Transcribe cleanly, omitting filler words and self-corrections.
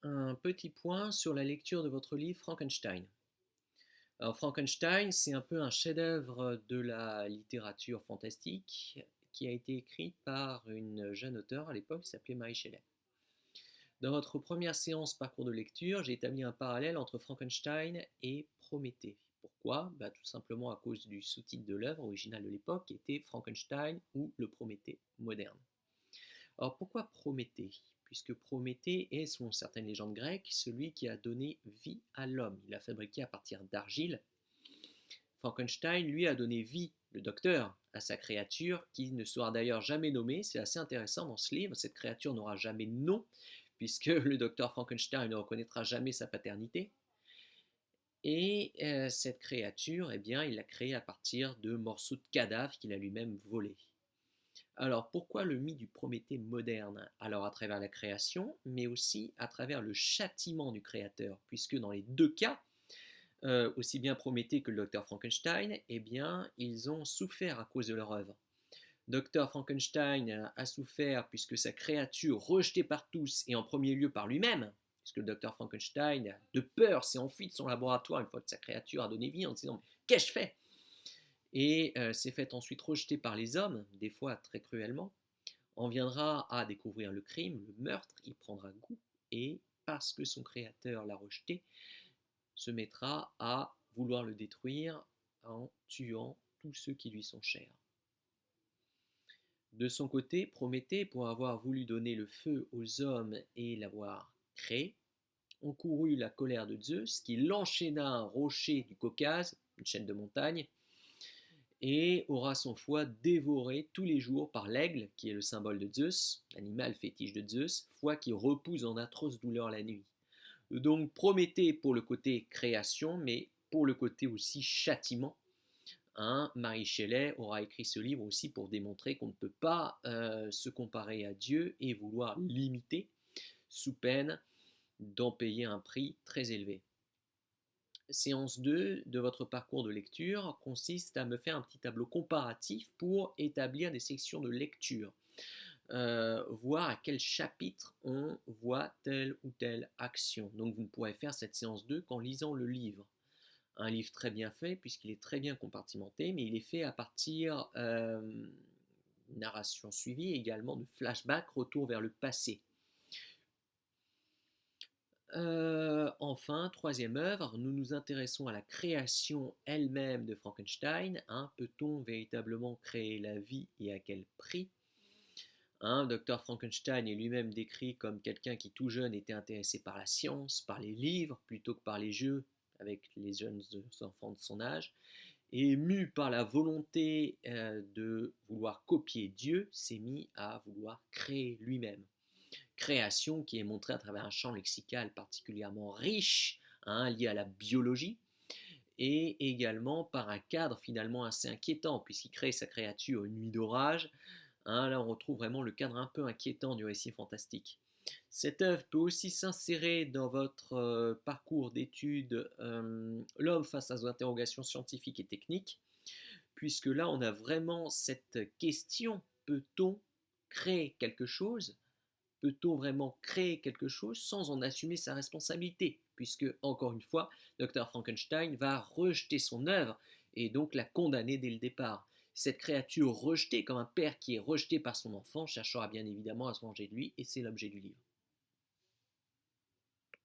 Un petit point sur la lecture de votre livre Frankenstein. Alors Frankenstein, c'est un peu un chef-d'œuvre de la littérature fantastique qui a été écrit par une jeune auteure à l'époque qui s'appelait Mary Shelley. Dans votre première séance parcours de lecture, j'ai établi un parallèle entre Frankenstein et Prométhée. Pourquoi? Tout simplement à cause du sous-titre de l'œuvre originale de l'époque qui était Frankenstein ou le Prométhée moderne. Alors pourquoi Prométhée? Puisque Prométhée est, selon certaines légendes grecques, celui qui a donné vie à l'homme. Il l'a fabriqué à partir d'argile. Frankenstein, lui, a donné vie, le docteur, à sa créature, qui ne sera d'ailleurs jamais nommée. C'est assez intéressant dans ce livre. Cette créature n'aura jamais de nom, puisque le docteur Frankenstein ne reconnaîtra jamais sa paternité. Et cette créature, eh bien, il l'a créée à partir de morceaux de cadavres qu'il a lui-même volés. Alors pourquoi le mythe du Prométhée moderne? Alors à travers la création, mais aussi à travers le châtiment du créateur, puisque dans les deux cas, aussi bien Prométhée que le docteur Frankenstein, eh bien, ils ont souffert à cause de leur œuvre. Docteur Frankenstein a souffert puisque sa créature, rejetée par tous et en premier lieu par lui-même, puisque le docteur Frankenstein, de peur, s'est enfui de son laboratoire une fois que sa créature a donné vie en disant qu'ai-je fait? Et s'est fait ensuite rejeter par les hommes, des fois très cruellement, en viendra à découvrir le crime, le meurtre, il prendra goût, et parce que son créateur l'a rejeté, se mettra à vouloir le détruire en tuant tous ceux qui lui sont chers. De son côté, Prométhée, pour avoir voulu donner le feu aux hommes et l'avoir créé, encourut la colère de Zeus, qui l'enchaîna à un rocher du Caucase, une chaîne de montagnes, et aura son foie dévoré tous les jours par l'aigle, qui est le symbole de Zeus, animal fétiche de Zeus, foie qui repousse en atroce douleur la nuit. Donc Prométhée pour le côté création, mais pour le côté aussi châtiment. Mary Shelley aura écrit ce livre aussi pour démontrer qu'on ne peut pas se comparer à Dieu et vouloir l'imiter sous peine d'en payer un prix très élevé. Séance 2 de votre parcours de lecture consiste à me faire un petit tableau comparatif pour établir des sections de lecture. Voir à quel chapitre on voit telle ou telle action. Donc vous ne pourrez faire cette séance 2 qu'en lisant le livre. Un livre très bien fait puisqu'il est très bien compartimenté, mais il est fait à partir narration suivie également de flashback, retour vers le passé. Enfin, troisième œuvre, nous nous intéressons à la création elle-même de Frankenstein. Peut-on véritablement créer la vie et à quel prix? Dr Frankenstein est lui-même décrit comme quelqu'un qui tout jeune était intéressé par la science, par les livres, plutôt que par les jeux avec les jeunes enfants de son âge, et mu par la volonté de vouloir copier Dieu, s'est mis à vouloir créer lui-même. Création qui est montrée à travers un champ lexical particulièrement riche, lié à la biologie, et également par un cadre finalement assez inquiétant, puisqu'il crée sa créature une nuit d'orage. Là, on retrouve vraiment le cadre un peu inquiétant du récit fantastique. Cette œuvre peut aussi s'insérer dans votre parcours d'études L'homme face à ses interrogations scientifiques et techniques, puisque là, on a vraiment cette question, peut-on créer quelque chose? Peut-on vraiment créer quelque chose sans en assumer sa responsabilité? Puisque, encore une fois, Dr Frankenstein va rejeter son œuvre et donc la condamner dès le départ. Cette créature rejetée, comme un père qui est rejeté par son enfant, cherchera bien évidemment à se venger de lui, et c'est l'objet du livre.